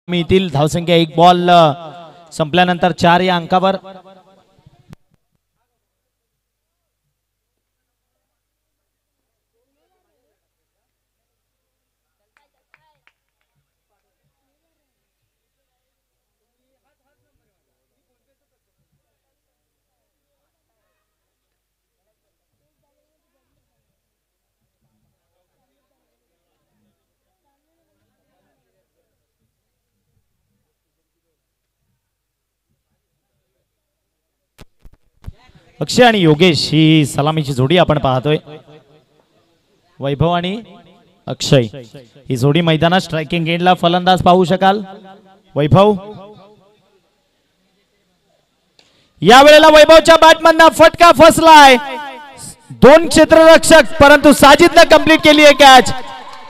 मिळतील। धावसंख्या 1 बॉल संपल्यानंतर 4 या अंकावर। अक्षय आणि योगेश ही सलामीची जोडी आपण पाहतोय। वैभव आणि अक्षय ही जोडी मैदानात स्ट्रायकिंग एंडला फलंदाज पाहू शकाल। वैभव या वेळेला वैभवच्या बॅटमधनं फटका फसलाय। 2 क्षेत्ररक्षक परंतु साजिदने कंप्लीट केली आहे कॅच।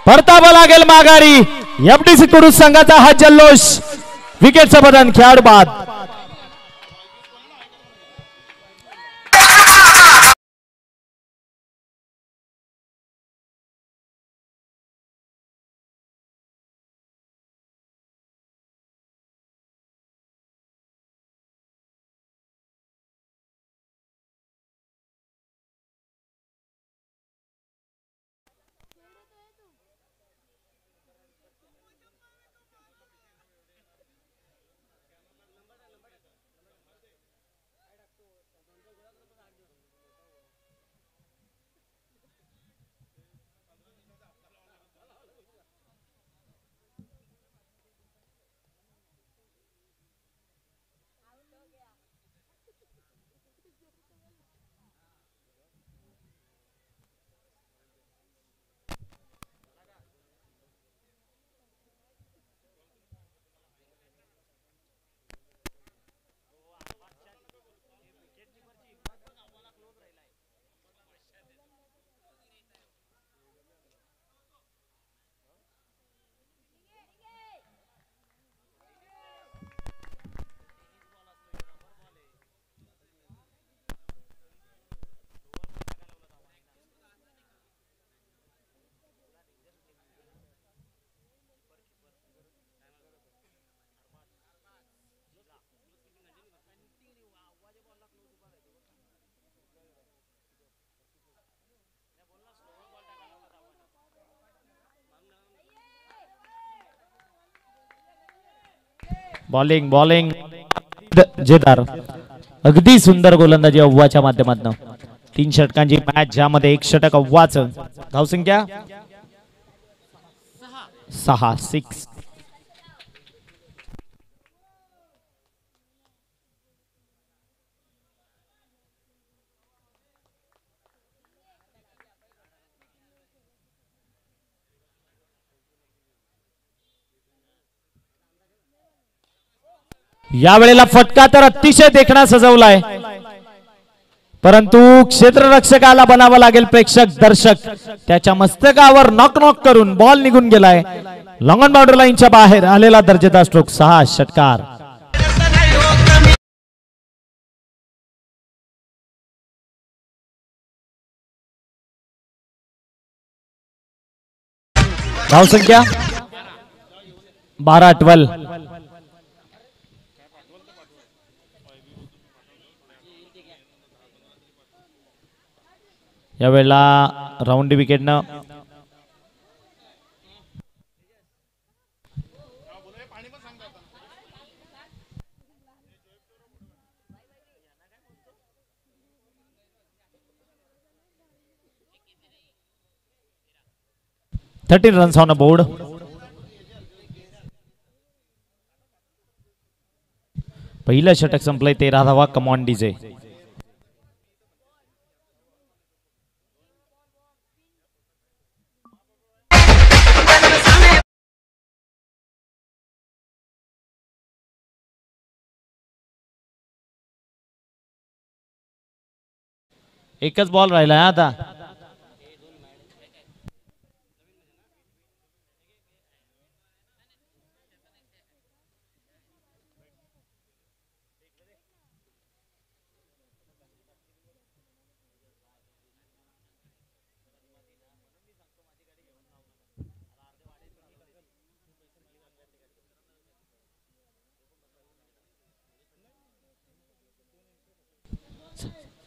परतावा लागेल माघारी। एफडीसी कुडू संघाचा हा जल्लोष। विकेटचं बदन खेळाडू बाद। बॉलिंग बॉलिंग जेदार अगदी सुंदर गोलंदाजी अव्वाच्या माध्यमातून। 3 षटकांची मॅच ज्यामध्ये 1 षटक अव्वाचं। धावसंख्या 6 या वेळेला फटका तर अतिशय देखणा सजवलाय परंतु क्षेत्ररक्षकाला बनावं लागेल प्रेक्षक दर्शक। त्याच्या मस्तकावर नॉक नॉक करून बॉल निघून गेलाय। लॉंग बाउंड्री लाईनच्या बाहेर आलेला दर्जेदार स्ट्रोक। 6 षटकार। धावसंख्या 12 या वेळेला राऊंड विकेटनं $13 रन्स ऑन अ बोर्ड। पहिलं षटक संपलंय। 13 धावा। Come on DJ. एकच बॉल राहिला आता।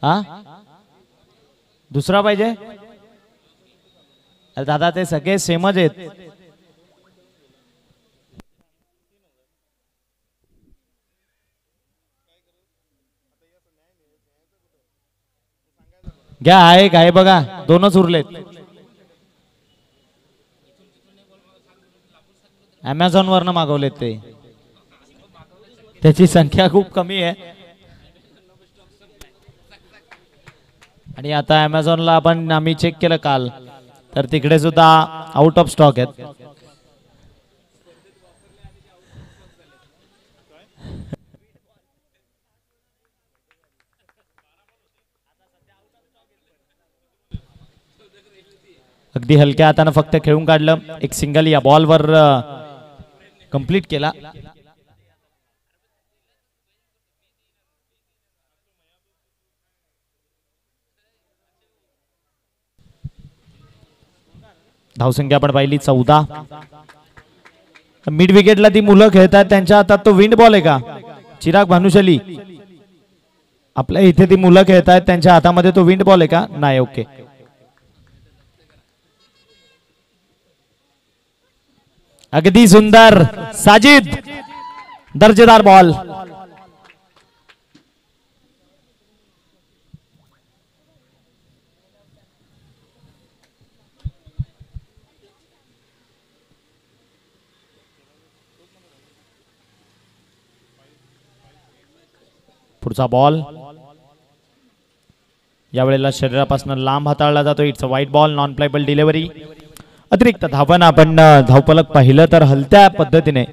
हा दुसरा पाहिजे दादा ते सगळे सेमच आहेत. घ्या आहे काय बघा दोनच उरलेत. अमेझॉन वरनं मागवलेत ते त्याची संख्या खूप कमी आहे आणि आता अमेझॉनला आपण आम्ही चेक केलं काल तर तिकडे सुद्धा आउट ऑफ स्टॉक आहेत. अगदी हलक्या हाताने फक्त खेळून काढलं. एक सिंगल या बॉलवर कंप्लीट केला. धावसंख्या आपण पाहिली 14. मिड विकेटला ती मुलं खेळतात त्यांच्या हातात तो विंड बॉल आहे का चिराग भानुशाली. आपल्या इथे ती मुलं खेळतात त्यांच्या हातामध्ये तो विंड बॉल आहे का नाही. ओके अगदी सुंदर साजिद दर्जेदार बॉल. पुढचा बॉल यावेळेला शरीरापासून लांब हाताळला जातो. इट्स अ वाईट बॉल नॉन प्लेबल डिलिव्हरी. अतिरिक्त धावन आपण धावफलक पाहिलं तर हलत्या पद्धतीने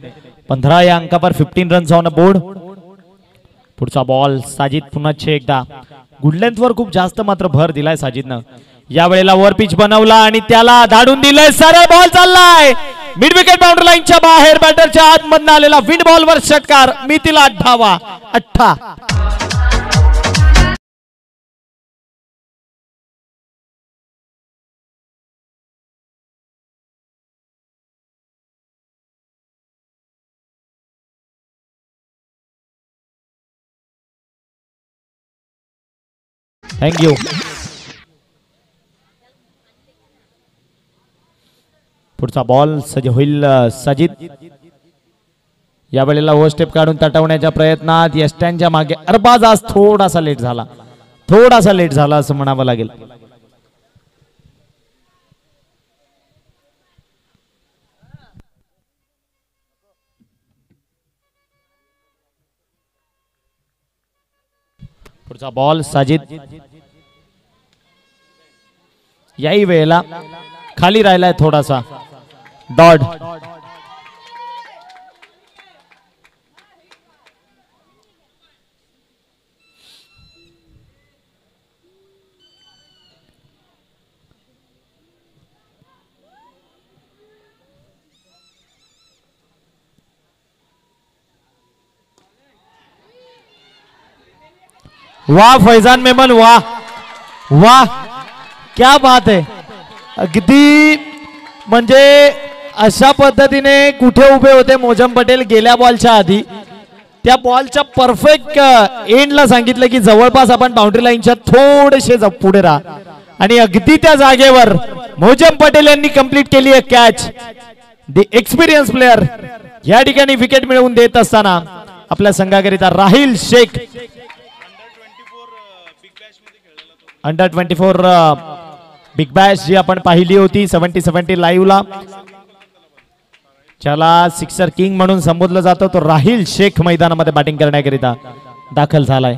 15 या अंकावर 15 रन्स ऑन बोर्ड. पुढचा बॉल साजिद पुन्हा एकदा गुड लेंथ वर खूप जास्त मात्र भर दिलाय साजिदनं. यावेळेला वर पिच बनवला आणि त्याला धाडून दिलंय. सरळ बॉल चाललाय मिड विकेट बाउंड्री लाईनच्या बाहेर. बॅटरच्या आतमधून आलेला विंड बॉलवर षटकार. मितीला 8 धावा. 8. थँक्यू. पुढचा बॉल सज होईल साजिद. यावेळेला ओव्हर स्टेप काढून तटवण्याच्या प्रयत्नात यष्ट्यांच्या मागे अरबाज आज थोडासा लेट झाला असं म्हणावं लागेल. पुढचा बॉल साजिद याही वेळेला खाली राहिलाय थोडासा. डॉट वाह फैजान मेमन वाह वाह क्या बात आहे. अगदी म्हणजे अशा पद्धतीने कुठे उभे होते मोजम पटेल गेल्या बॉलच्या आधी. त्या बॉलच्या परफेक्ट एंडला सांगितलं की जवळपास आपण बाउंड्री लाईनच्या थोडेसे पुढे राहा आणि अगदी त्या जागेवर मोजम पटेल यांनी कंप्लीट केली आहे कॅच. द एक्सपिरियन्स प्लेयर या ठिकाणी विकेट मिळवून देत असताना आपल्या संघाकरिता राहिल शेख अंडर 24 बिग बॅश जी आपण पाहिली होती 70-70 लाईव्हला. ज्याला सिक्सर किंग म्हणून संबोधलं जातं तो राहिल शेख मैदानामध्ये बॅटिंग करण्याकरिता दाखल झालाय.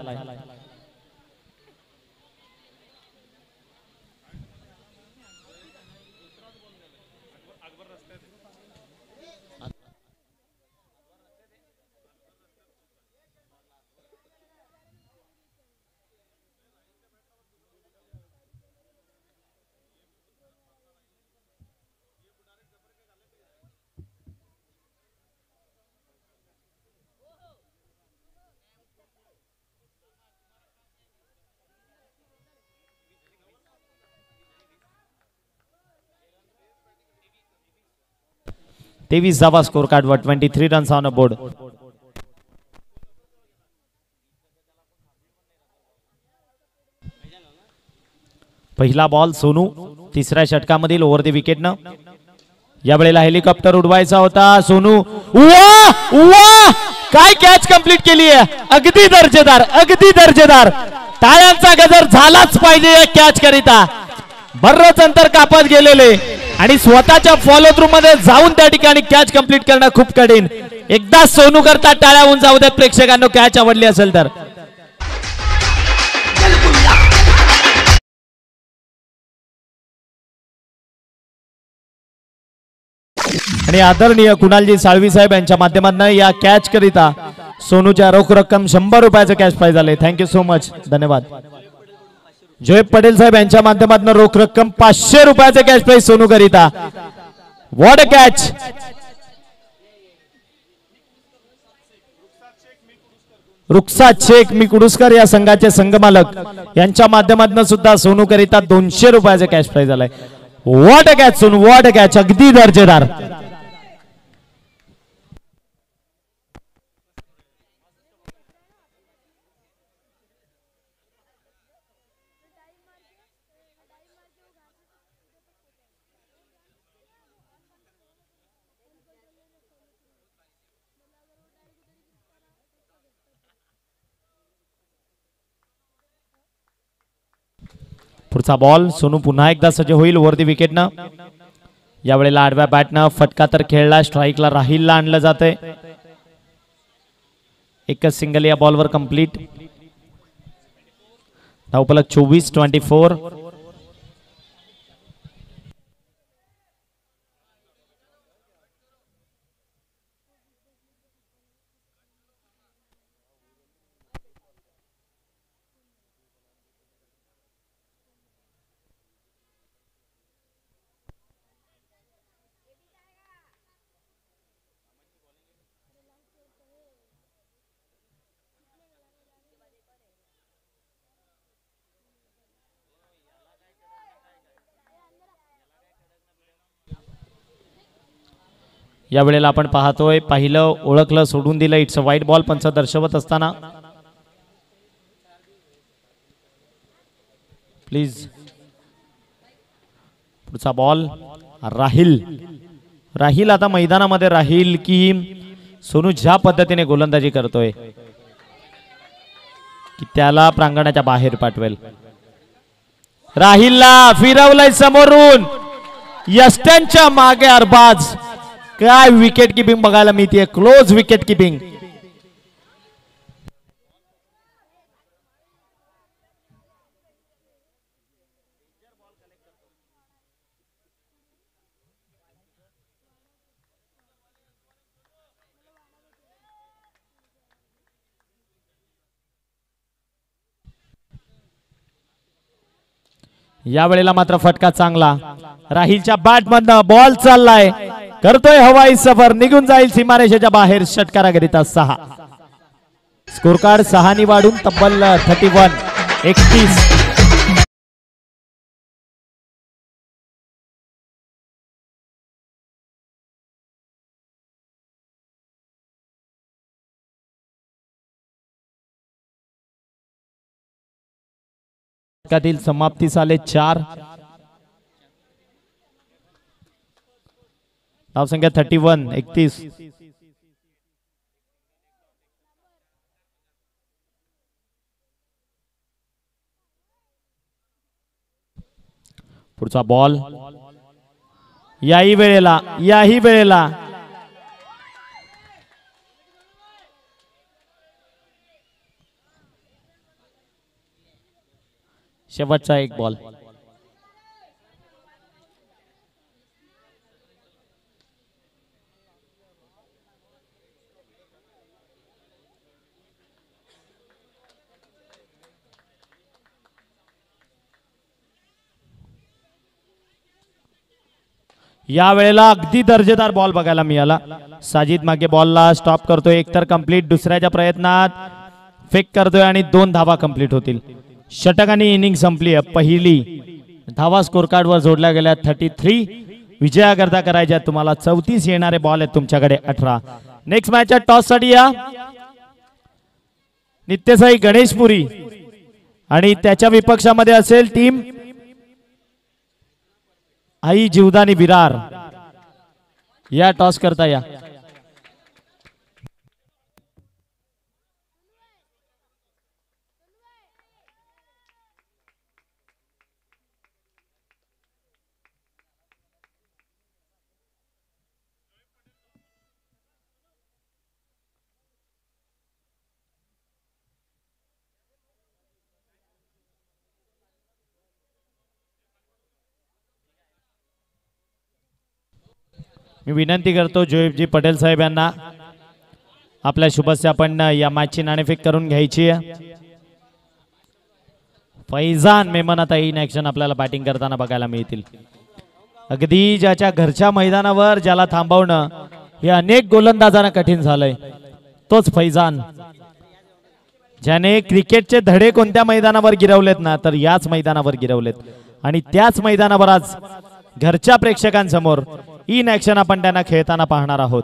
तेवीस धावा स्कोर कार्डवर 23 रन्स ऑन बोर्ड. पहिला बॉल सोनू तिसऱ्या षटकामधील ओव्हर द विकेटनं. यावेळेला हेलिकॉप्टर उडवायचा होता सोनू. वाह वाह काय कॅच कंप्लीट केली आहे. अगदी दर्जेदार अगदी दर्जेदार. टाळ्यांचा गजर झालाच पाहिजे या कॅच करिता. बर्रच अंतर कापत गेलेले आणि स्वतःच्या फॉलो थ्रू मध्ये जाऊन त्या ठिकाणी कॅच कंप्लीट करणं खूप कठीण. एकदा सोनू करता टाळ्या होऊन जाऊ द्या प्रेक्षकांना कॅच आवडली असेल तर. आणि आदरणीय कुणालजी साळवी साहेब यांच्या माध्यमातून या कॅच करिता सोनूच्या रोख रक्कम 100 रुपयाचं कॅश प्राइज आले. थँक्यू सो मच धन्यवाद. जोएब पटेल साहेब यांच्या माध्यमातून रोख रक्कम 500 रुपयाचं कॅश प्राइज सोनू करिता. What a catch. Rukhsad Shaikh मी कुडुसकर या संघाचे संघमालक यांच्या माध्यमातून सुद्धा सोनू करिता 200 रुपयाचं कॅश प्राइज आलाय. What a catch Sonu what a catch अगदी दर्जेदार. पुढचा बॉल सोनू पुन्हा एकदा सज्ज होईल ओव्हर द विकेटनं. यावेळेला आडव्या बॅटनं फटका तर खेळला. स्ट्राईकला राहिलला आणलं जातंय. एकच सिंगल या बॉलवर कंप्लीट. धावफलक 24-24. या वेळेला आपण पाहतोय पाहिलं ओळखलं सोडून दिलं. इट्स अ वाईट बॉल पंच दर्शवत असताना प्लीज. पुढचा बॉल राहिल आता मैदानामध्ये राहील की सोनू ज्या पद्धतीने गोलंदाजी करतोय की त्याला प्रांगणाच्या बाहेर पाठवेल. राहिलला फिरवलंय समोरून यष्ट्यांच्या मागे अरबाज. काय विकेट किपिंग बघायला मिळते. Close wicket keeping. या वेळेला मात्र फटका चांगला. राहिलच्या बॅट मधनं बॉल चाललाय. करतोय हवाई सफर. निघून जाईल सीमारेषेच्या बाहेर. षटकाराकरिता 6. स्कोर कार्ड 6 ने वाढून तब्बल 31. समाप्तीस आले 4. धावसंख्या 31. पुढचा बॉल याही वेळेला शेवटचा एक बॉल. या वेळेला अगदी दर्जेदार बॉल बघायला मिळाला. साजिद मागे बॉलला स्टॉप करतोय. एकतर कंप्लीट. दुसऱ्याच्या प्रयत्नात फेक करतोय आणि 2 धावा कंप्लीट होतील. षटकांनी इनिंग संपली. पहिली धावा स्कोर कार्ड वर जोडल्या गेल्या 33. विजयाकरता करायच्या तुम्हाला 34 येणारे बॉल आहेत तुमच्याकडे 18. नेक्स्ट मॅचच्या टॉस साठी या नित्यसाई गणेशपुरी आणि त्याच्या विपक्षामध्ये असेल टीम आई जीवदानी विरार या टॉस करता या. मी विनंती करतो जोएफजी पटेल साहेब यांना आपल्या शुभस्य आपण या मॅचची नाणेफेक करून घ्यायची आहे. फैजान मेमन आता इन ऍक्शन आपल्याला बॅटिंग करताना बघायला मिळतील. अगदी ज्याच्या घरच्या मैदानावर ज्याला थांबवणं हे अनेक गोलंदाजांना कठीण झालंय तोच फैजान, ज्याने क्रिकेटचे धडे कोणत्या मैदानावर गिरवलेत ना तर याच मैदानावर गिरवलेत आणि त्याच मैदानावर आज घरच्या प्रेक्षकांसमोर इन ऍक्शन आपण त्यांना खेळताना पाहणार आहोत.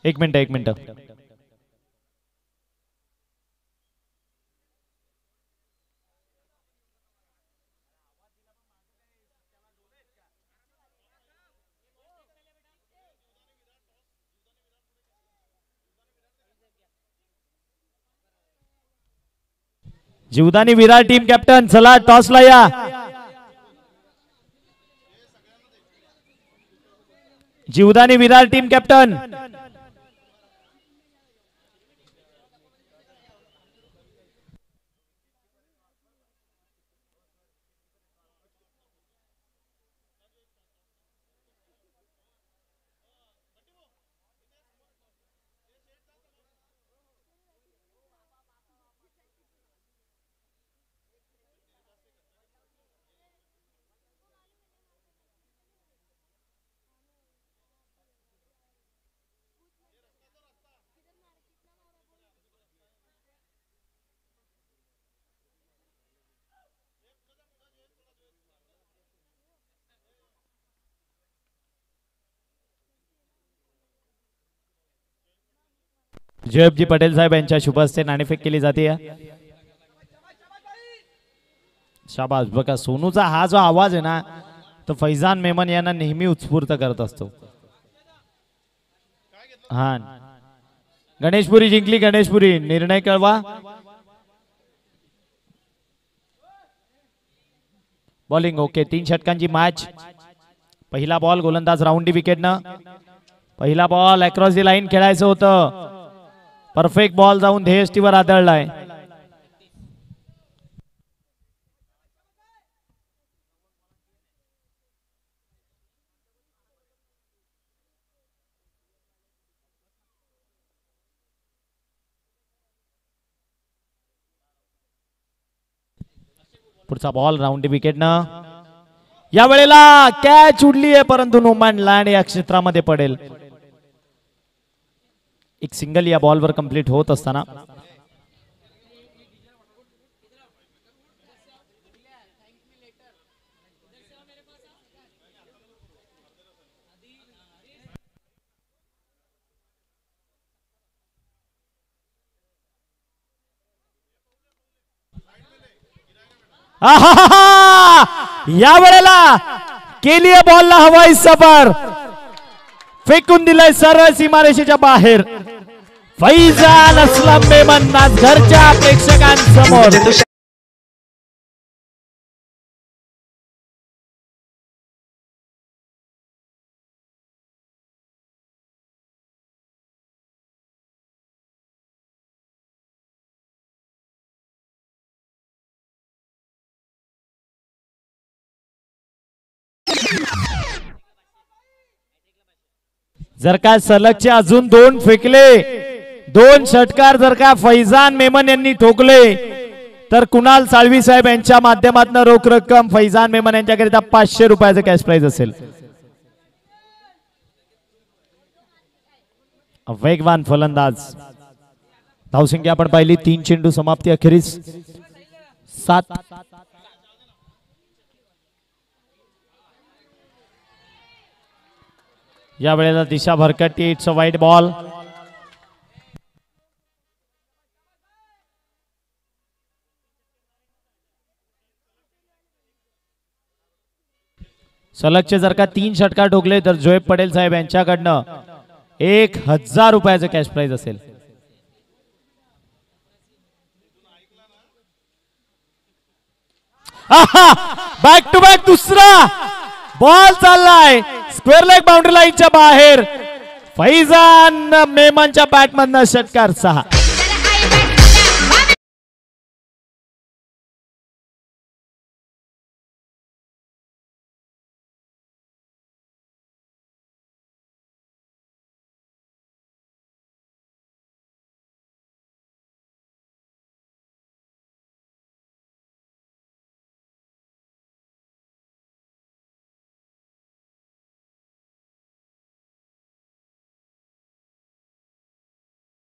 एक minute. Jivdani Virar team captain चला टॉसला या. जीवदानी विरार टीम कॅप्टन जोएफजी पटेल साहेब यांच्या शुभ हस्ते नाणेफेक केली जाते. शाबास. बघा सोनूचा हा जो आवाज आहे ना तो फैजान मेमन यांना नेहमी उत्स्फूर्त करत असतो. हा गणेशपुरी जिंकली. गणेशपुरी निर्णय कळवा. Bowling okay. 3 षटकांची मॅच. पहिला बॉल गोलंदाज राऊंडी विकेटनं. पहिला बॉल अक्रॉस दी लाईन खेळायचं होतं. परफेक्ट बॉल जाऊन ध्येयष्टीवर आदळलाय. पुढचा बॉल राऊंडी विकेटनं. या वेळेला कॅच उडली आहे परंतु नो मॅन लँड या क्षेत्रामध्ये पडेल. एक सिंगल या बॉलवर कंप्लीट होत असताना या वेळेला केली बॉलला हवाई सफर. फेकून दिलाय सरळ सीमारेषेच्या बाहेर. फैजान असलम मेमन घरच्या प्रेक्षकांसमोर जर का सलगचे अजून 2 फेकले, 2 षटकार जर का फैजान मेमन यांनी ठोकले तर कुणाल साळवी साहेब यांच्या माध्यमातून रोख रक्कम फैजान मेमन यांच्याकरिता 500 रुपयाचं कॅश प्राइज असेल. वेगवान फलंदाज. धावसंख्या आपण पाहिली 3 चेंडू समाप्ती अखेरीस 7. या वेळेला दिशा भरकटी. इट्स अ वाईट बॉल. सलगचे जर का 3 षटकार ठोकले तर जोएब पटेल साहेब यांच्याकडनं 1000 रुपयाचं कॅश प्राइज असेल. बॅक टू बॅक दुसरा बॉल चाललाय स्क्वेअर लेग बाउंड्री लाईनच्या बाहेर. फैजान मेमनच्या बॅटमधनं षटकार 6.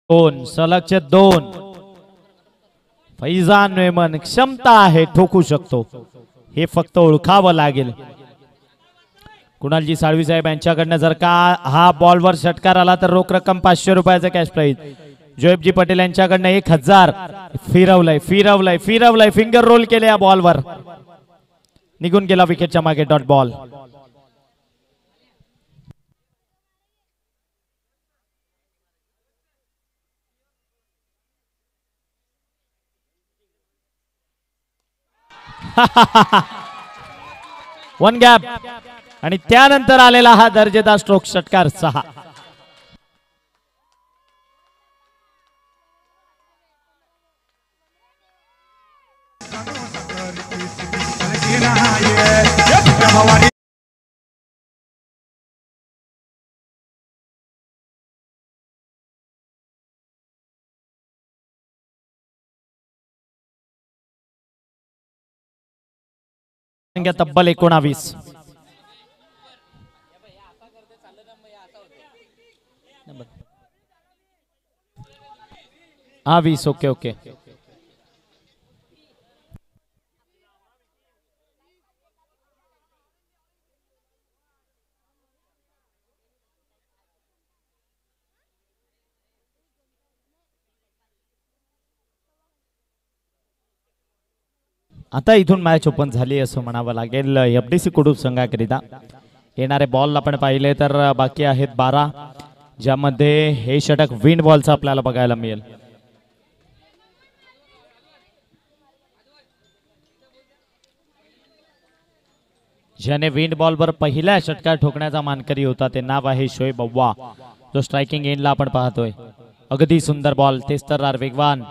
दोन सलगचे 2. फैजान मेमन क्षमता आहे, ठोकू शकतो, हे फक्त ओळखावं लागेल. कुणालजी साळवी साहेब यांच्याकडनं जर का हा बॉलवर षटकार आला तर रोख रक्कम 500 रुपयाचं कॅश प्राइज. जोएबजी पटेल यांच्याकडनं 1000. फिरवलंय फिरवलंय फिरवलंय फिंगर रोल केले या बॉलवर. निघून गेला विकेटच्या मागे. Dot ball. वन गॅप आणि त्यानंतर आलेला हा दर्जेदार स्ट्रोक षटकार 6. तब्बल 19. हा 20. Okay okay. आता इथून मॅच ओपन झाली असं म्हणावं लागेल एफडीसी कुडूप संघाकरिता. येणारे बॉल आपण पाहिले तर बाकी आहेत 12, ज्यामध्ये हे षटक विंड बॉलचं आपल्याला बघायला मिळेल. ज्याने विंड बॉलवर पहिल्या षटकार ठोकण्याचा मानकरी होता ते नाव आहे शोएब अव्वा, जो स्ट्रायकिंग एंडला आपण पाहतोय. अगदी सुंदर बॉल. तेच तर वेगवान.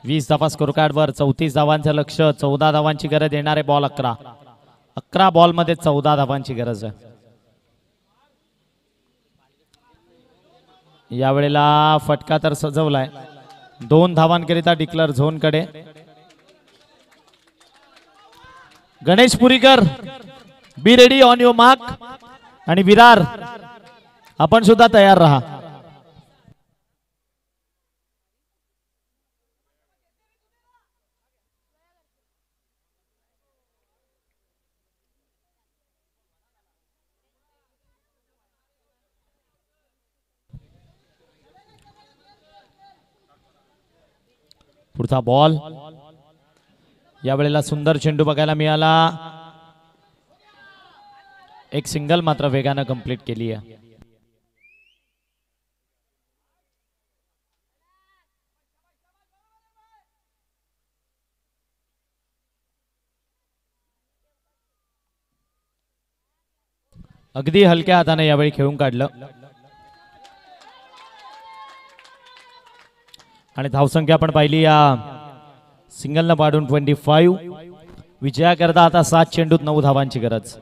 20 धावा स्कोर कार्डवर. 34 धावांचं लक्ष. 14 धावांची गरज. येणारे बॉल 11 बॉल मध्ये 14 धावांची गरज आहे. यावेळेला फटका तर सजवलाय. 2 धावांकरिता डिक्लेअर झोन कडे. Ganesh Purikar, be ready on your mark. आणि विरार आपण सुद्धा तयार राहा. पुढचा बॉल. यावेळेला सुंदर चेंडू बघायला मिळाला. एक सिंगल मात्र वेगानं कंप्लीट केली आहे. अगदी हलक्या हाताने यावेळी खेळून काढलं. आणि धावसंख्या आपण पाहिली या सिंगलनं पाडून 25. विजयाकरता आता 7 चेंडूत 9 धावांची गरज.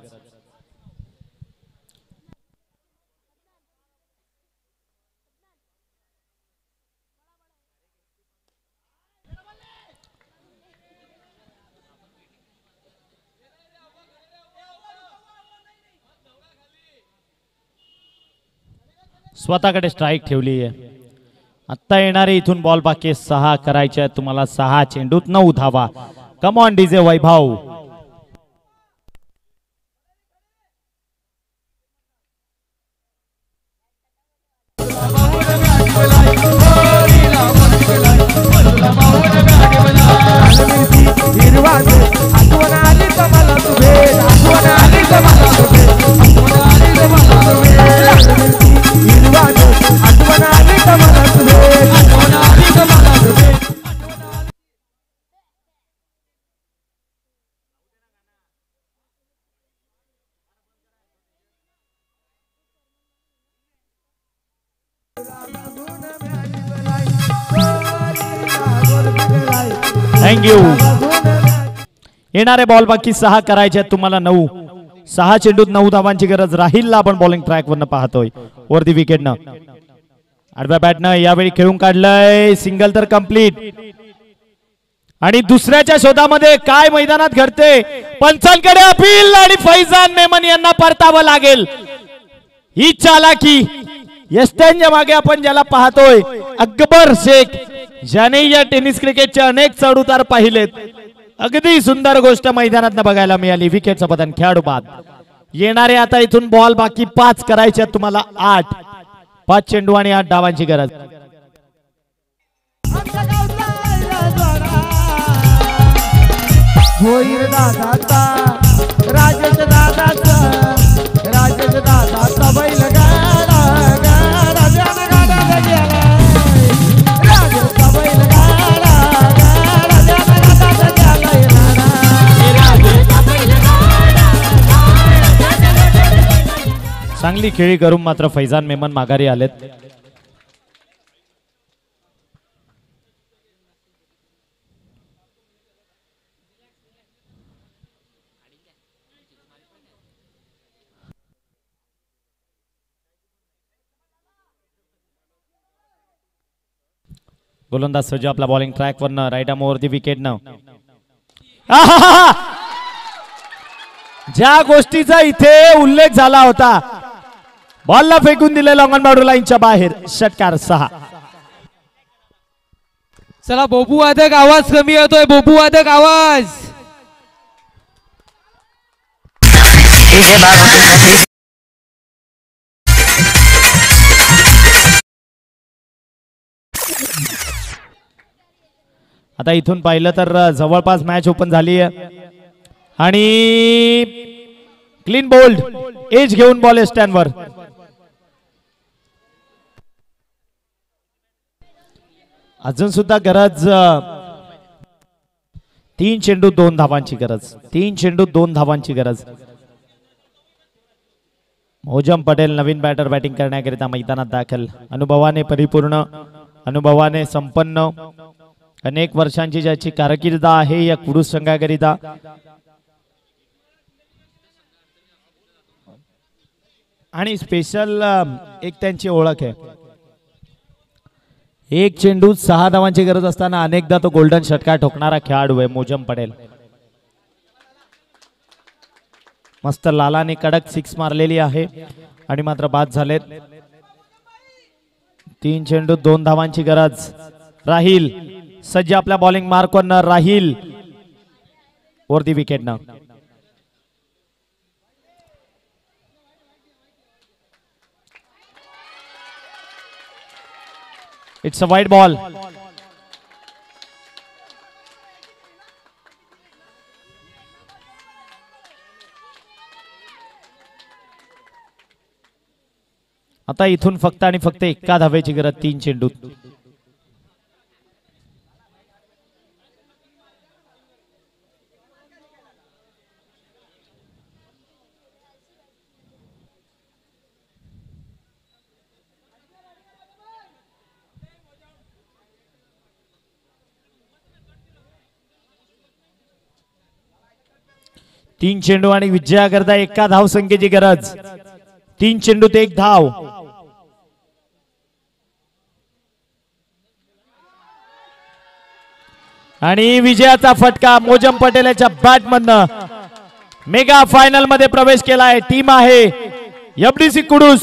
स्वतःकडे स्ट्राइक ठेवली आहे. आता येणारे इथून बॉल बाकी 6 करायचे आहेत तुम्हाला. 6 चेंडूत 9 धावा. Come on DJ Vaibhav. Thank you. येणारे बॉल बाकी 6 करायचे आहेत तुम्हाला. 9. 6 चेंडूत 9 धावांची गरज. राहिलला आपण बॉलिंग ट्रॅक वरनं पाहतोय. वरती विकेटनं आडव्या बॅटनं यावेळी खेळून काढलंय. सिंगल तर कंप्लीट. आणि दुसऱ्याच्या शोधामध्ये काय मैदानात घडते. पंचांकडे अपील आणि फैजान मेमन यांना परतावं लागेल. ही चालाकी यस्टनच्या मागे आपण ज्याला पाहतोय अकबर शेख, ज्याने या टेनिस क्रिकेटचे अनेक चढउतार पाहिलेत. अगदी सुंदर गोष्ट मैदानात बघायला मिळाली. विकेटचं पतन खेळाडू बाद. येणारे आता इथून बॉल बाकी 5 करायचे तुम्हाला. 8. 5 चेंडू आणि 8 धावांची गरज. राजेश दादाचा बैल चांगली खेळी करून मात्र फैजान मेमन माघारी आलेत. गोलंदाज सज्ज आपला बॉलिंग ट्रॅक वरनं right arm over the wicket न. ज्या गोष्टीचा इथे उल्लेख झाला होता, बॉलला फेकून दिले लॉंग ऑन बाउंड्री लाईनच्या बाहेर. षटकार 6. चला बोबू वादक आवाज कमी होतोय. बोबू वादक आवाज. आता इथून पाहिलं तर जवळपास मॅच ओपन झाली आहे आणि क्लीन बोल्ड एज घेऊन बॉल स्टँडवर. अजून सुद्धा गरज 3 चेंडू 2 धावांची गरज. 3 चेंडू 2 धावांची गरज. मोजम पटेल नवीन बॅटर बॅटिंग करण्याकरिता मैदानात दाखल. अनुभवाने परिपूर्ण, अनुभवाने संपन्न, अनेक वर्षांची ज्याची कारकीर्द आहे या पुरुष संघाकरिता. आणि स्पेशल एक त्यांची ओळख आहे. 1 चेंडू 6 धावांची गरज असताना अनेकदा तो गोल्डन षटकार ठोकणारा खेळाडू आहे मोजम पटेल. मस्त लालाने कडक 6 मारलेली आहे आणि मात्र बाद झालेत. 3 चेंडू 2 धावांची गरज. राहील सज्ज आपल्या बॉलिंग मार्क वर. राहील वरती विकेट न. It's a wide ball. आता इथून फक्त आणि फक्त 1 धावेची गरज 3 चेंडूत. 3 चेंडू आणि विजयाकरता एका धावसंख्येची गरज. 3 चेंडूत 1 धाव. आणि विजयाचा फटका मोजम पटेल याच्या बॅट मधनं मेगा फायनल मध्ये प्रवेश केलाय. टीम आहे एफडीसी कुडूस.